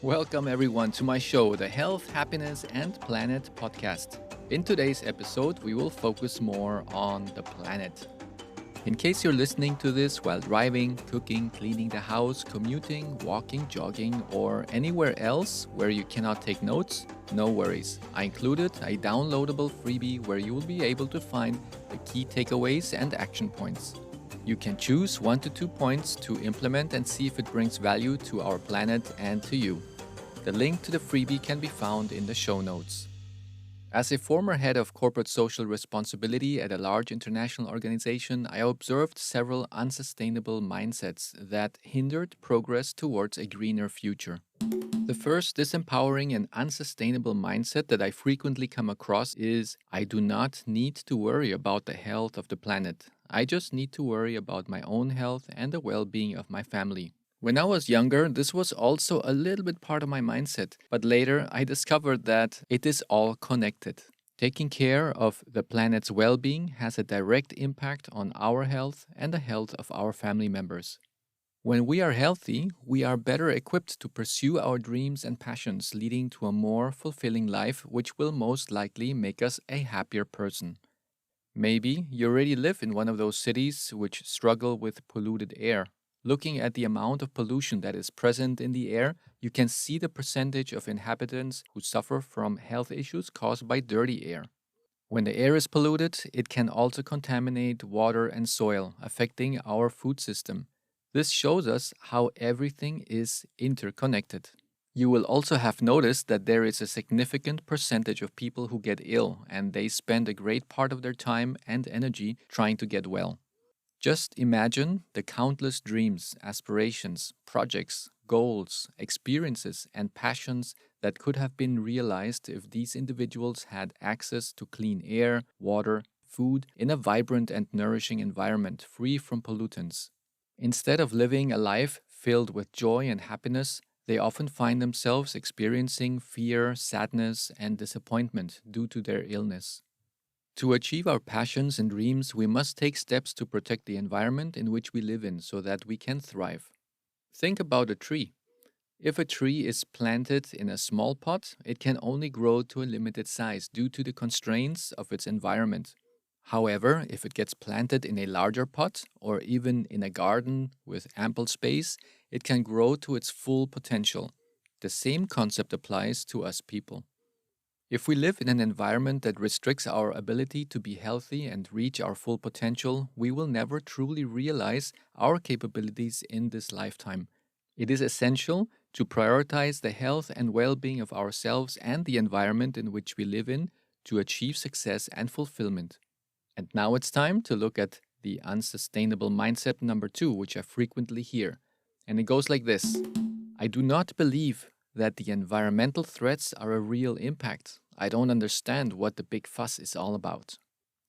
Welcome, everyone, to my show, the Health, Happiness, and Planet podcast. In today's episode, we will focus more on the planet. In case you're listening to this while driving, cooking, cleaning the house, commuting, walking, jogging, or anywhere else where you cannot take notes, no worries. I included a downloadable freebie where you will be able to find the key takeaways and action points. You can choose 1 to 2 points to implement and see if it brings value to our planet and to you. The link to the freebie can be found in the show notes. As a former head of corporate social responsibility at a large international organization, I observed several unsustainable mindsets that hindered progress towards a greener future. The first disempowering and unsustainable mindset that I frequently come across is I do not need to worry about the health of the planet. I just need to worry about my own health and the well-being of my family. When I was younger, this was also a little bit part of my mindset, but later I discovered that it is all connected. Taking care of the planet's well-being has a direct impact on our health and the health of our family members. When we are healthy, we are better equipped to pursue our dreams and passions, leading to a more fulfilling life, which will most likely make us a happier person. Maybe you already live in one of those cities which struggle with polluted air. Looking at the amount of pollution that is present in the air, you can see the percentage of inhabitants who suffer from health issues caused by dirty air. When the air is polluted, it can also contaminate water and soil, affecting our food system. This shows us how everything is interconnected. You will also have noticed that there is a significant percentage of people who get ill, and they spend a great part of their time and energy trying to get well. Just imagine the countless dreams, aspirations, projects, goals, experiences, and passions that could have been realized if these individuals had access to clean air, water, food in a vibrant and nourishing environment free from pollutants. Instead of living a life filled with joy and happiness, they often find themselves experiencing fear, sadness, and disappointment due to their illness. To achieve our passions and dreams, we must take steps to protect the environment in which we live in so that we can thrive. Think about a tree. If a tree is planted in a small pot, it can only grow to a limited size due to the constraints of its environment. However, if it gets planted in a larger pot or even in a garden with ample space, it can grow to its full potential. The same concept applies to us people. If we live in an environment that restricts our ability to be healthy and reach our full potential, we will never truly realize our capabilities in this lifetime. It is essential to prioritize the health and well-being of ourselves and the environment in which we live in to achieve success and fulfillment. And now it's time to look at the unsustainable mindset number 2, which I frequently hear. And it goes like this. I do not believe that the environmental threats are a real impact. I don't understand what the big fuss is all about.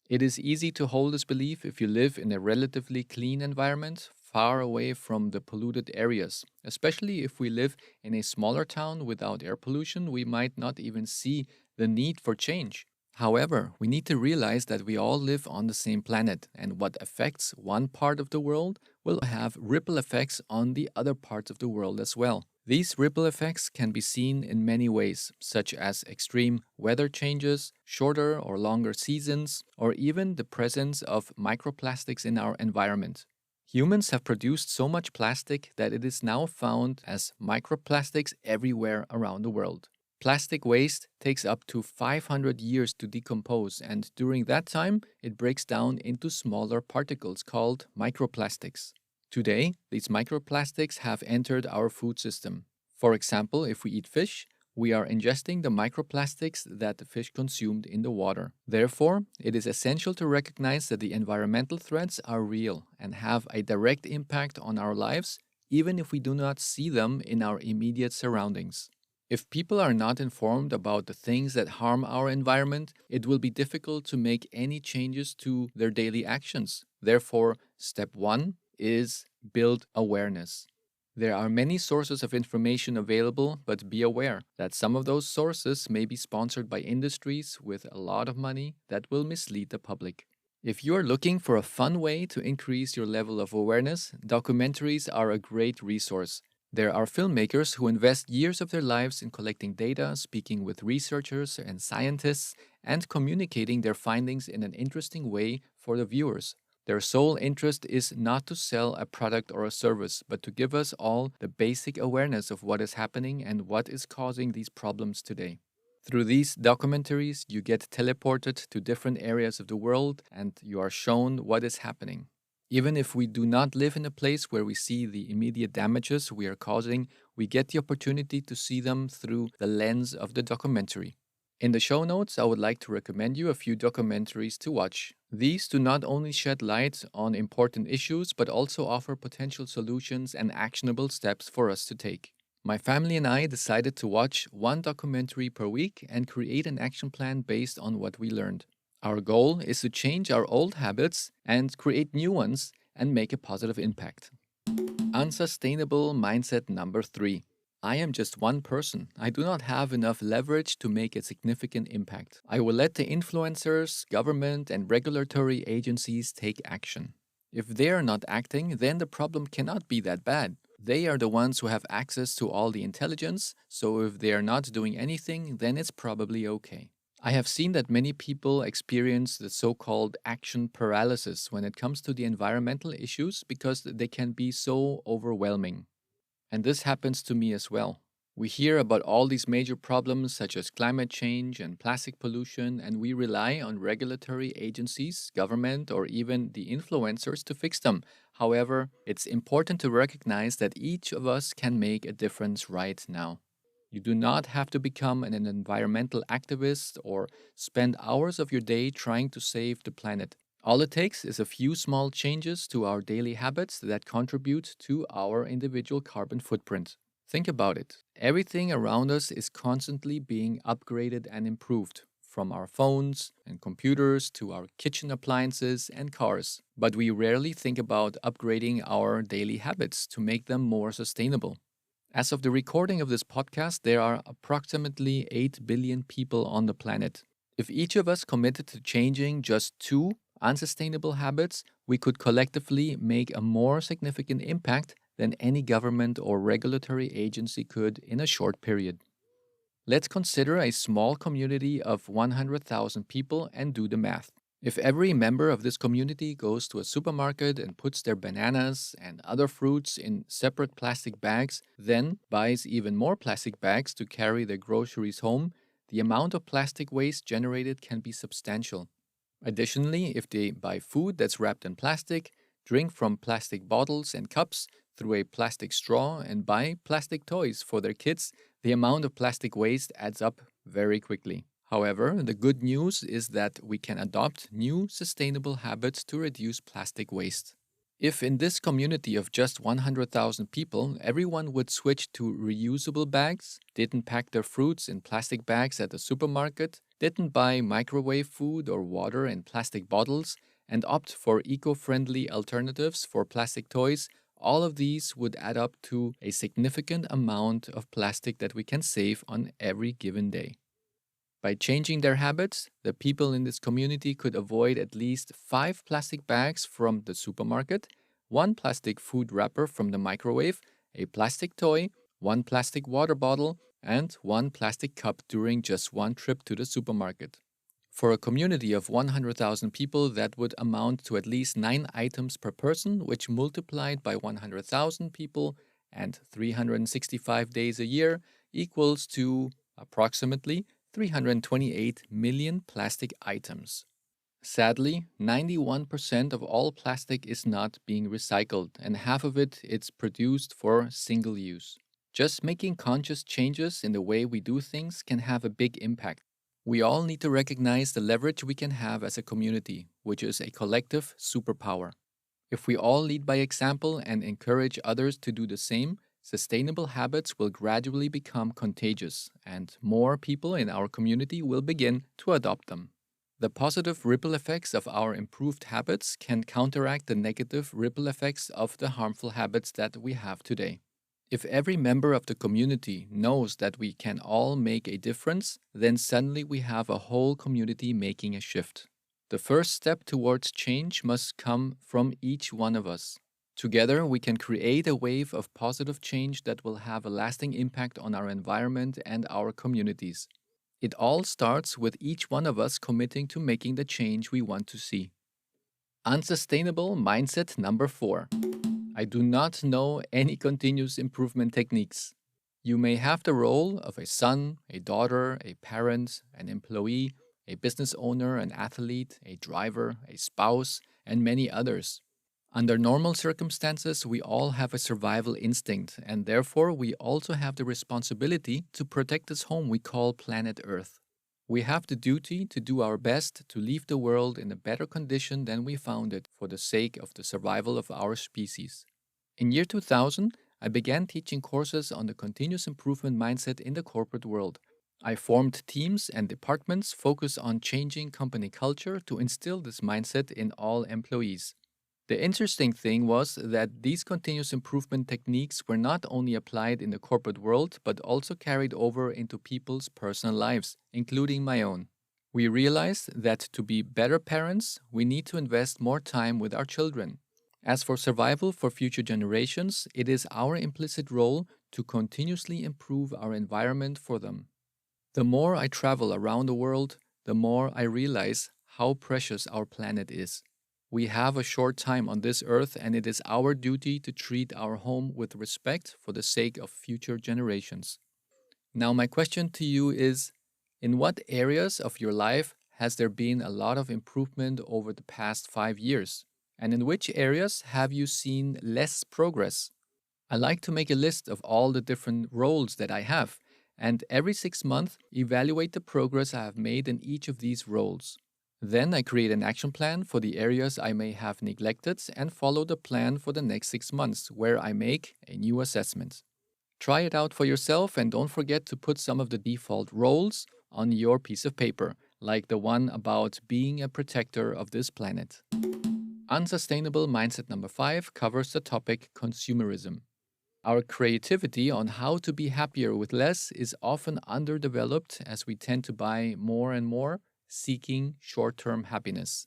It is easy to hold this belief if you live in a relatively clean environment, far away from the polluted areas. Especially if we live in a smaller town without air pollution, we might not even see the need for change. However, we need to realize that we all live on the same planet, and what affects one part of the world will have ripple effects on the other parts of the world as well. These ripple effects can be seen in many ways, such as extreme weather changes, shorter or longer seasons, or even the presence of microplastics in our environment. Humans have produced so much plastic that it is now found as microplastics everywhere around the world. Plastic waste takes up to 500 years to decompose, and during that time, it breaks down into smaller particles called microplastics. Today, these microplastics have entered our food system. For example, if we eat fish, we are ingesting the microplastics that the fish consumed in the water. Therefore, it is essential to recognize that the environmental threats are real and have a direct impact on our lives, even if we do not see them in our immediate surroundings. If people are not informed about the things that harm our environment, it will be difficult to make any changes to their daily actions. Therefore, step 1 is build awareness. There are many sources of information available, but be aware that some of those sources may be sponsored by industries with a lot of money that will mislead the public. If you are looking for a fun way to increase your level of awareness, documentaries are a great resource. There are filmmakers who invest years of their lives in collecting data, speaking with researchers and scientists, and communicating their findings in an interesting way for the viewers. Their sole interest is not to sell a product or a service, but to give us all the basic awareness of what is happening and what is causing these problems today. Through these documentaries, you get teleported to different areas of the world and you are shown what is happening. Even if we do not live in a place where we see the immediate damages we are causing, we get the opportunity to see them through the lens of the documentary. In the show notes, I would like to recommend you a few documentaries to watch. These do not only shed light on important issues, but also offer potential solutions and actionable steps for us to take. My family and I decided to watch one documentary per week and create an action plan based on what we learned. Our goal is to change our old habits and create new ones and make a positive impact. Unsustainable mindset number 3. I am just one person. I do not have enough leverage to make a significant impact. I will let the influencers, government, and regulatory agencies take action. If they are not acting, then the problem cannot be that bad. They are the ones who have access to all the intelligence, so if they are not doing anything, then it's probably okay. I have seen that many people experience the so called action paralysis when it comes to the environmental issues because they can be so overwhelming. And this happens to me as well. We hear about all these major problems such as climate change and plastic pollution, and we rely on regulatory agencies, government, or even the influencers to fix them. However, it's important to recognize that each of us can make a difference right now. You do not have to become an environmental activist or spend hours of your day trying to save the planet. All it takes is a few small changes to our daily habits that contribute to our individual carbon footprint. Think about it. Everything around us is constantly being upgraded and improved, from our phones and computers to our kitchen appliances and cars. But we rarely think about upgrading our daily habits to make them more sustainable. As of the recording of this podcast, there are approximately 8 billion people on the planet. If each of us committed to changing just 2 unsustainable habits, we could collectively make a more significant impact than any government or regulatory agency could in a short period. Let's consider a small community of 100,000 people and do the math. If every member of this community goes to a supermarket and puts their bananas and other fruits in separate plastic bags, then buys even more plastic bags to carry their groceries home, the amount of plastic waste generated can be substantial. Additionally, if they buy food that's wrapped in plastic, drink from plastic bottles and cups through a plastic straw, and buy plastic toys for their kids, the amount of plastic waste adds up very quickly. However, the good news is that we can adopt new sustainable habits to reduce plastic waste. If in this community of just 100,000 people, everyone would switch to reusable bags, didn't pack their fruits in plastic bags at the supermarket, didn't buy microwave food or water in plastic bottles, and opt for eco-friendly alternatives for plastic toys, all of these would add up to a significant amount of plastic that we can save on every given day. By changing their habits, the people in this community could avoid at least 5 plastic bags from the supermarket, 1 plastic food wrapper from the microwave, a plastic toy, 1 plastic water bottle, and 1 plastic cup during just one trip to the supermarket. For a community of 100,000 people, that would amount to at least 9 items per person, which multiplied by 100,000 people and 365 days a year equals to approximately 328 million plastic items. Sadly, 91% of all plastic is not being recycled, and half of it is produced for single use. Just making conscious changes in the way we do things can have a big impact. We all need to recognize the leverage we can have as a community, which is a collective superpower. If we all lead by example and encourage others to do the same, sustainable habits will gradually become contagious, and more people in our community will begin to adopt them. The positive ripple effects of our improved habits can counteract the negative ripple effects of the harmful habits that we have today. If every member of the community knows that we can all make a difference, then suddenly we have a whole community making a shift. The first step towards change must come from each one of us. Together, we can create a wave of positive change that will have a lasting impact on our environment and our communities. It all starts with each one of us committing to making the change we want to see. Unsustainable mindset number 4. I do not know any continuous improvement techniques. You may have the role of a son, a daughter, a parent, an employee, a business owner, an athlete, a driver, a spouse, and many others. Under normal circumstances, we all have a survival instinct, and therefore we also have the responsibility to protect this home we call planet Earth. We have the duty to do our best to leave the world in a better condition than we found it for the sake of the survival of our species. In year 2000, I began teaching courses on the continuous improvement mindset in the corporate world. I formed teams and departments focused on changing company culture to instill this mindset in all employees. The interesting thing was that these continuous improvement techniques were not only applied in the corporate world, but also carried over into people's personal lives, including my own. We realized that to be better parents, we need to invest more time with our children. As for survival for future generations, it is our implicit role to continuously improve our environment for them. The more I travel around the world, the more I realize how precious our planet is. We have a short time on this earth, and it is our duty to treat our home with respect for the sake of future generations. Now, my question to you is, in what areas of your life has there been a lot of improvement over the past 5 years? And in which areas have you seen less progress? I like to make a list of all the different roles that I have, and every 6 months evaluate the progress I have made in each of these roles. Then I create an action plan for the areas I may have neglected and follow the plan for the next 6 months, where I make a new assessment. Try it out for yourself, and don't forget to put some of the default roles on your piece of paper, like the one about being a protector of this planet. Unsustainable mindset number 5 covers the topic consumerism. Our creativity on how to be happier with less is often underdeveloped, as we tend to buy more and more, seeking short term happiness.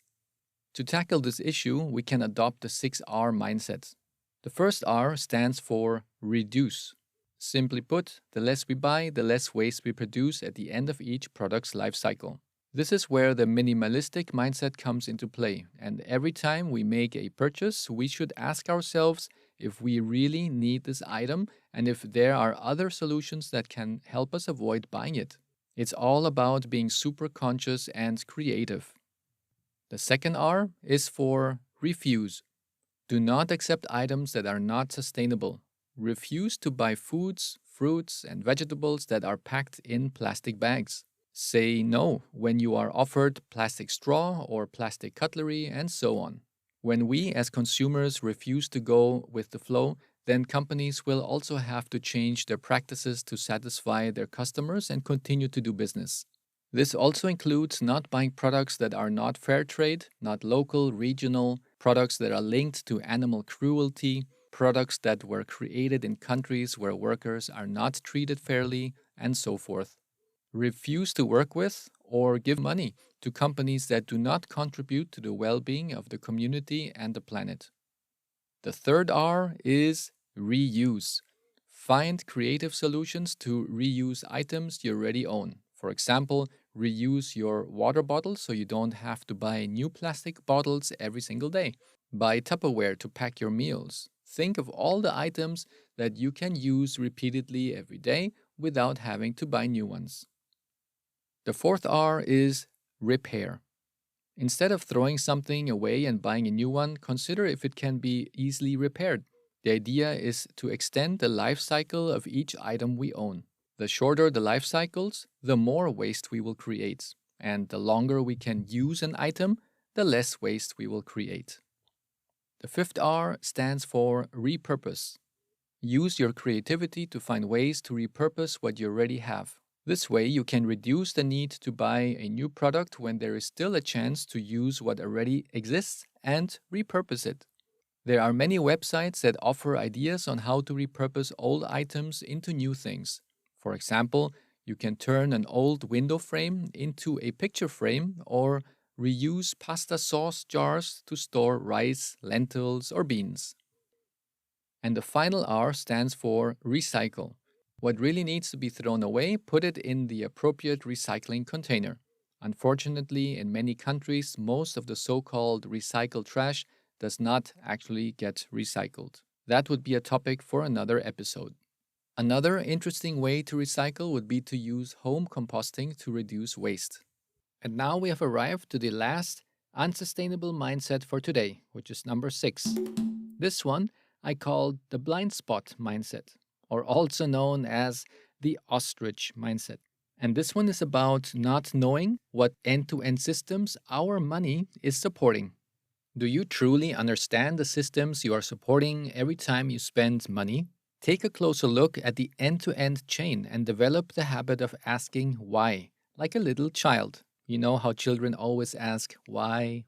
To tackle this issue, we can adopt the 6R mindset. The first R stands for reduce. Simply put, the less we buy, the less waste we produce at the end of each product's life cycle. This is where the minimalistic mindset comes into play, and every time we make a purchase, we should ask ourselves if we really need this item and if there are other solutions that can help us avoid buying it. It's all about being super conscious and creative. The second R is for refuse. Do not accept items that are not sustainable. Refuse to buy foods, fruits, and vegetables that are packed in plastic bags. Say no when you are offered plastic straw or plastic cutlery, and so on. When we as consumers refuse to go with the flow, then companies will also have to change their practices to satisfy their customers and continue to do business. This also includes not buying products that are not fair trade, not local, regional, products that are linked to animal cruelty, products that were created in countries where workers are not treated fairly, and so forth. Refuse to work with or give money to companies that do not contribute to the well-being of the community and the planet. The third R is reuse. Find creative solutions to reuse items you already own. For example, reuse your water bottle so you don't have to buy new plastic bottles every single day. Buy Tupperware to pack your meals. Think of all the items that you can use repeatedly every day without having to buy new ones. The fourth R is repair. Instead of throwing something away and buying a new one, consider if it can be easily repaired. The idea is to extend the life cycle of each item we own. The shorter the life cycles, the more waste we will create. And the longer we can use an item, the less waste we will create. The fifth R stands for repurpose. Use your creativity to find ways to repurpose what you already have. This way, you can reduce the need to buy a new product when there is still a chance to use what already exists and repurpose it. There are many websites that offer ideas on how to repurpose old items into new things. For example, you can turn an old window frame into a picture frame or reuse pasta sauce jars to store rice, lentils, or beans. And the final R stands for recycle. What really needs to be thrown away, put it in the appropriate recycling container. Unfortunately, in many countries, most of the so called recycled trash does not actually get recycled. That would be a topic for another episode. Another interesting way to recycle would be to use home composting to reduce waste. And now we have arrived to the last unsustainable mindset for today, which is number 6. This one I call the blind spot mindset, or also known as the ostrich mindset. And this one is about not knowing what end to end systems our money is supporting. Do you truly understand the systems you are supporting every time you spend money? Take a closer look at the end to end chain and develop the habit of asking why, like a little child. You know how children always ask why,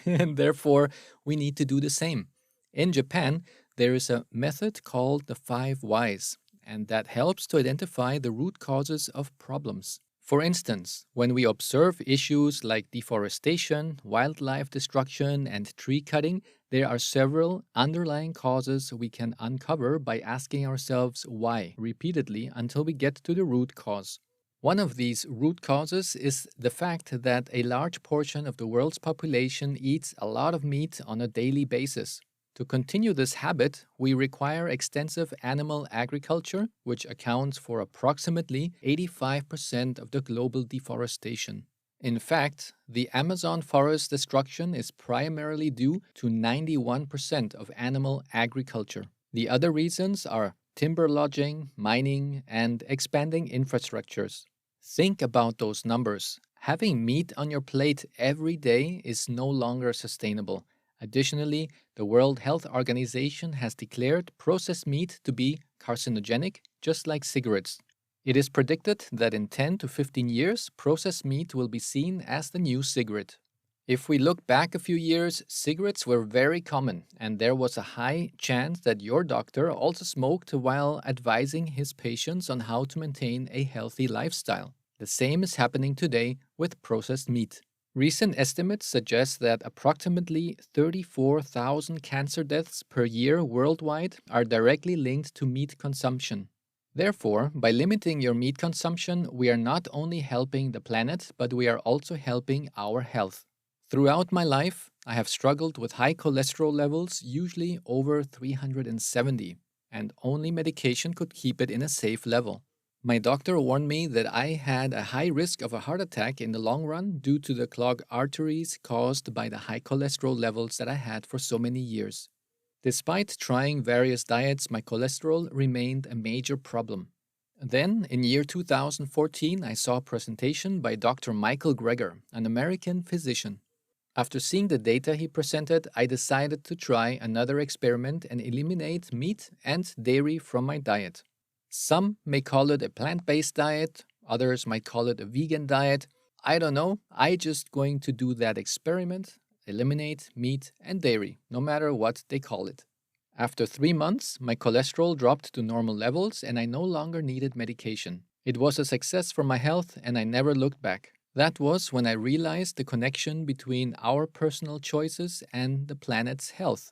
and therefore we need to do the same. In Japan, there is a method called the 5 whys, and that helps to identify the root causes of problems. For instance, when we observe issues like deforestation, wildlife destruction, and tree cutting, there are several underlying causes we can uncover by asking ourselves why repeatedly until we get to the root cause. One of these root causes is the fact that a large portion of the world's population eats a lot of meat on a daily basis. To continue this habit, we require extensive animal agriculture, which accounts for approximately 85% of the global deforestation. In fact, the Amazon forest destruction is primarily due to 91% of animal agriculture. The other reasons are timber lodging, mining, and expanding infrastructures. Think about those numbers. Having meat on your plate every day is no longer sustainable. Additionally, the World Health Organization has declared processed meat to be carcinogenic, just like cigarettes. It is predicted that in 10 to 15 years, processed meat will be seen as the new cigarette. If we look back a few years, cigarettes were very common, and there was a high chance that your doctor also smoked while advising his patients on how to maintain a healthy lifestyle. The same is happening today with processed meat. Recent estimates suggest that approximately 34,000 cancer deaths per year worldwide are directly linked to meat consumption. Therefore, by limiting your meat consumption, we are not only helping the planet, but we are also helping our health. Throughout my life, I have struggled with high cholesterol levels, usually over 370, and only medication could keep it in a safe level. My doctor warned me that I had a high risk of a heart attack in the long run due to the clogged arteries caused by the high cholesterol levels that I had for so many years. Despite trying various diets, my cholesterol remained a major problem. Then, in year 2014, I saw a presentation by Dr. Michael Greger, an American physician. After seeing the data he presented, I decided to try another experiment and eliminate meat and dairy from my diet. Some may call it a plant-based diet, others might call it a vegan diet. I don't know, I just going to do that experiment, eliminate meat and dairy, no matter what they call it. After 3 months, my cholesterol dropped to normal levels and I no longer needed medication. It was a success for my health and I never looked back. That was when I realized the connection between our personal choices and the planet's health.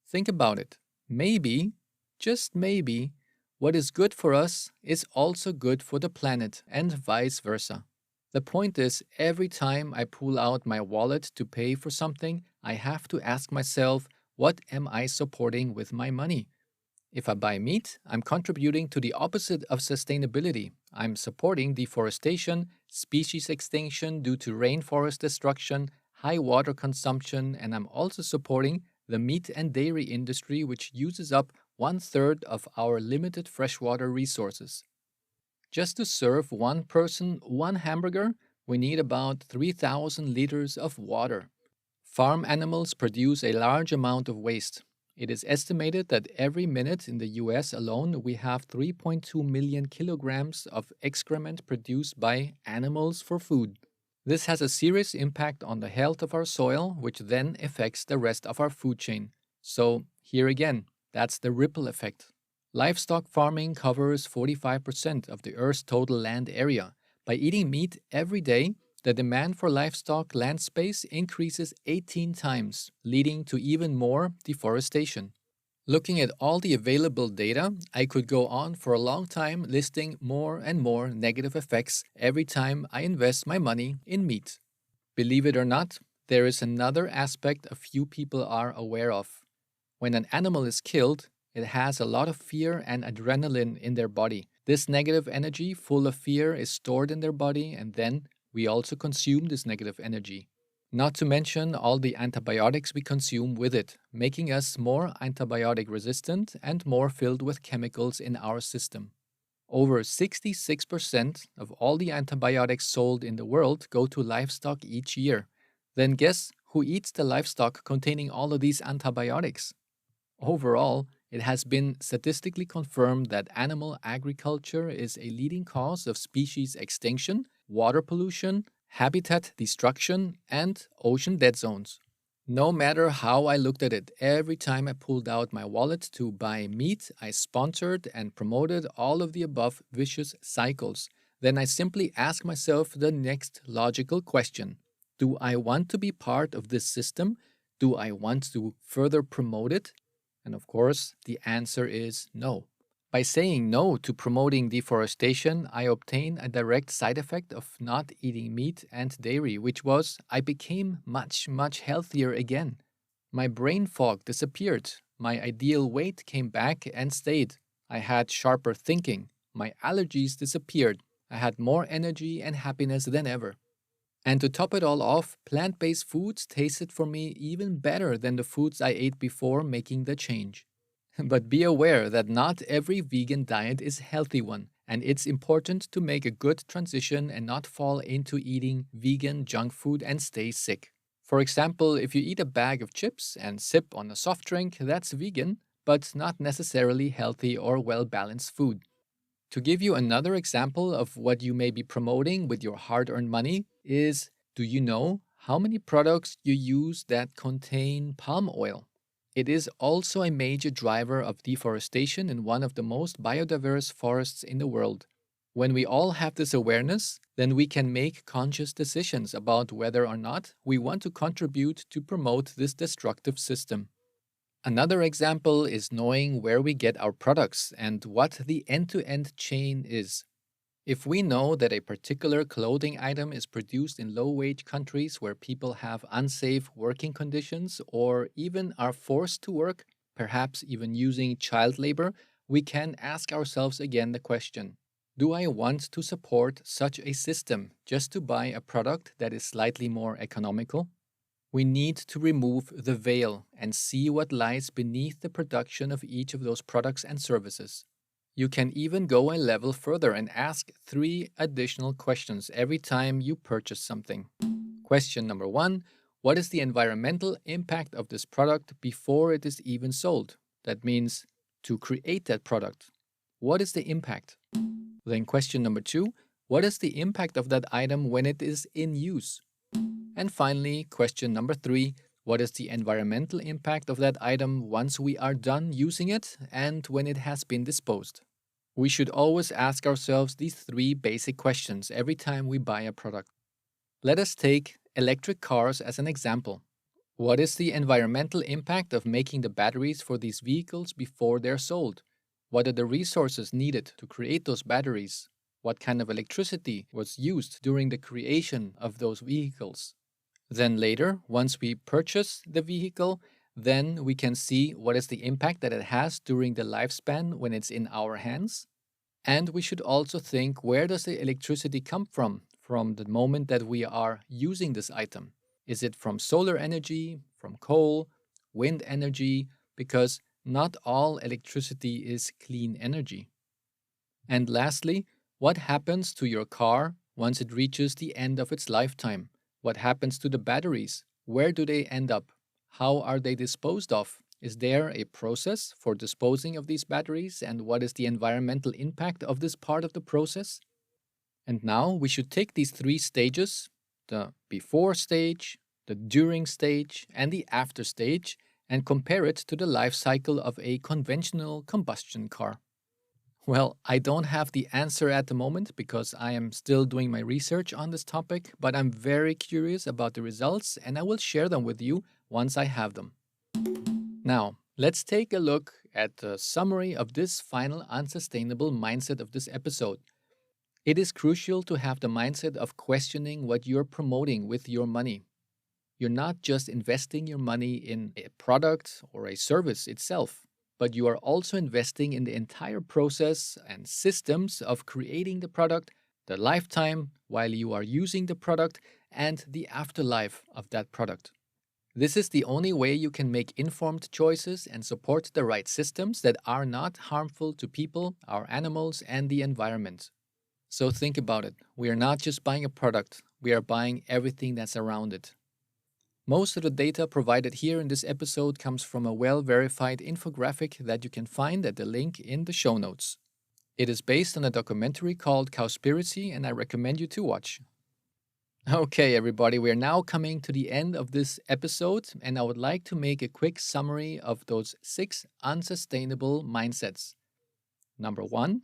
Think about it. Maybe, just maybe, what is good for us is also good for the planet and vice versa. The point is, every time I pull out my wallet to pay for something, I have to ask myself, what am I supporting with my money? If I buy meat, I'm contributing to the opposite of sustainability. I'm supporting deforestation, species extinction due to rainforest destruction, high water consumption, and I'm also supporting the meat and dairy industry, which uses up 1/3 of our limited freshwater resources. Just to serve one person one hamburger, we need about 3,000 liters of water. Farm animals produce a large amount of waste. It is estimated that every minute in the US alone, we have 3.2 million kilograms of excrement produced by animals for food. This has a serious impact on the health of our soil, which then affects the rest of our food chain. So, here again, that's the ripple effect. Livestock farming covers 45% of the Earth's total land area. By eating meat every day, the demand for livestock land space increases 18 times, leading to even more deforestation. Looking at all the available data, I could go on for a long time listing more and more negative effects every time I invest my money in meat. Believe it or not, there is another aspect a few people are aware of. When an animal is killed, it has a lot of fear and adrenaline in their body. This negative energy, full of fear, is stored in their body, and then we also consume this negative energy. Not to mention all the antibiotics we consume with it, making us more antibiotic resistant and more filled with chemicals in our system. Over 66% of all the antibiotics sold in the world go to livestock each year. Then guess who eats the livestock containing all of these antibiotics? Overall, it has been statistically confirmed that animal agriculture is a leading cause of species extinction, water pollution, habitat destruction, and ocean dead zones. No matter how I looked at it, every time I pulled out my wallet to buy meat, I sponsored and promoted all of the above vicious cycles. Then I simply ask myself the next logical question. Do I want to be part of this system? Do I want to further promote it? And of course, the answer is no. By saying no to promoting deforestation, I obtain a direct side effect of not eating meat and dairy, which was I became much healthier again. My brain fog disappeared. My ideal weight came back and stayed. I had sharper thinking. My allergies disappeared. I had more energy and happiness than ever. And to top it all off, plant based foods tasted for me even better than the foods I ate before making the change. But be aware that not every vegan diet is a healthy one, and it's important to make a good transition and not fall into eating vegan junk food and stay sick. For example, if you eat a bag of chips and sip on a soft drink, that's vegan, but not necessarily healthy or well balanced food. To give you another example of what you may be promoting with your hard earned money is, do you know how many products you use that contain palm oil? It is also a major driver of deforestation in one of the most biodiverse forests in the world. When we all have this awareness, then we can make conscious decisions about whether or not we want to contribute to promote this destructive system. Another example is knowing where we get our products and what the end to end chain is. If we know that a particular clothing item is produced in low wage countries where people have unsafe working conditions or even are forced to work, perhaps even using child labor, we can ask ourselves again the question, do I want to support such a system just to buy a product that is slightly more economical? We need to remove the veil and see what lies beneath the production of each of those products and services. You can even go a level further and ask 3 additional questions every time you purchase something. Question number 1, what is the environmental impact of this product before it is even sold? That means to create that product. What is the impact? Then question number 2, what is the impact of that item when it is in use? And finally, question number 3, what is the environmental impact of that item once we are done using it and when it has been disposed? We should always ask ourselves these 3 basic questions every time we buy a product. Let us take electric cars as an example. What is the environmental impact of making the batteries for these vehicles before they're sold? What are the resources needed to create those batteries? What kind of electricity was used during the creation of those vehicles? Then later, once we purchase the vehicle, then we can see what is the impact that it has during the lifespan when it's in our hands. And we should also think, where does the electricity come from the moment that we are using this item? Is it from solar energy, from coal, wind energy? Because not all electricity is clean energy. And lastly, what happens to your car once it reaches the end of its lifetime? What happens to the batteries? Where do they end up? How are they disposed of? Is there a process for disposing of these batteries, and what is the environmental impact of this part of the process? And now we should take these 3 stages, the before stage, the during stage, and the after stage, and compare it to the life cycle of a conventional combustion car. Well, I don't have the answer at the moment because I am still doing my research on this topic, but I'm very curious about the results and I will share them with you once I have them. Now, let's take a look at the summary of this final unsustainable mindset of this episode. It is crucial to have the mindset of questioning what you're promoting with your money. You're not just investing your money in a product or a service itself, but you are also investing in the entire process and systems of creating the product, the lifetime while you are using the product, and the afterlife of that product. This is the only way you can make informed choices and support the right systems that are not harmful to people, our animals, and the environment. So think about it. We are not just buying a product, we are buying everything that's around it. Most of the data provided here in this episode comes from a well-verified infographic that you can find at the link in the show notes. It is based on a documentary called Cowspiracy, and I recommend you to watch. Okay, everybody, we are now coming to the end of this episode, and I would like to make a quick summary of those 6 unsustainable mindsets. Number 1,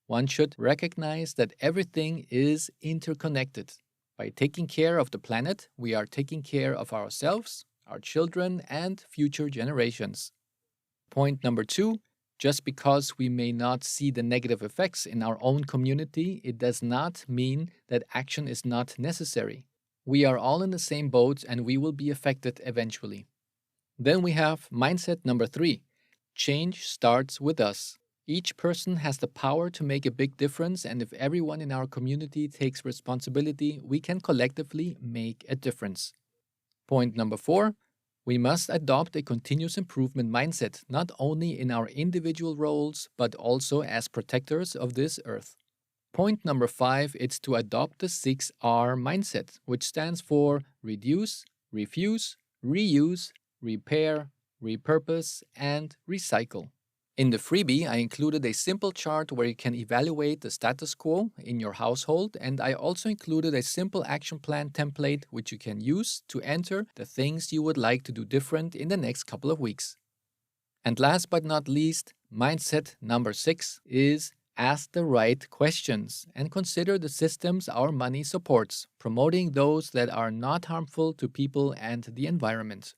one should recognize that everything is interconnected. By taking care of the planet, we are taking care of ourselves, our children, and future generations. Point number 2, just because we may not see the negative effects in our own community, it does not mean that action is not necessary. We are all in the same boat and we will be affected eventually. Then we have mindset number 3, change starts with us. Each person has the power to make a big difference, and if everyone in our community takes responsibility, we can collectively make a difference. Point number 4, we must adopt a continuous improvement mindset, not only in our individual roles, but also as protectors of this earth. Point number 5 is to adopt the 6R mindset, which stands for reduce, refuse, reuse, repair, repurpose, and recycle. In the freebie, I included a simple chart where you can evaluate the status quo in your household, and I also included a simple action plan template which you can use to enter the things you would like to do different in the next couple of weeks. And last but not least, mindset number 6 is ask the right questions and consider the systems our money supports, promoting those that are not harmful to people and the environment.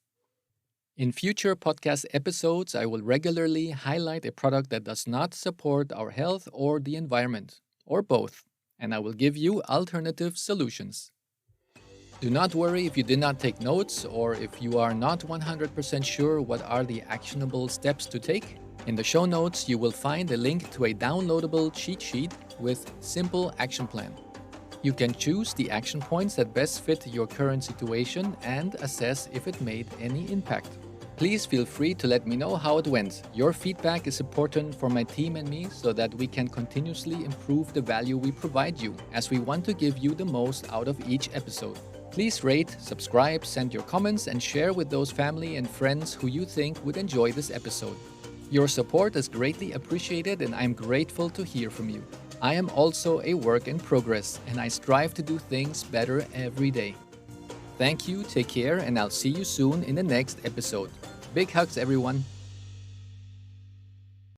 In future podcast episodes, I will regularly highlight a product that does not support our health or the environment, or both, and I will give you alternative solutions. Do not worry if you did not take notes or if you are not 100% sure what are the actionable steps to take. In the show notes, you will find a link to a downloadable cheat sheet with simple action plan. You can choose the action points that best fit your current situation and assess if it made any impact. Please feel free to let me know how it went. Your feedback is important for my team and me so that we can continuously improve the value we provide you, as we want to give you the most out of each episode. Please rate, subscribe, send your comments, and share with those family and friends who you think would enjoy this episode. Your support is greatly appreciated and I'm grateful to hear from you. I am also a work in progress and I strive to do things better every day. Thank you, take care, and I'll see you soon in the next episode. Big hugs, everyone.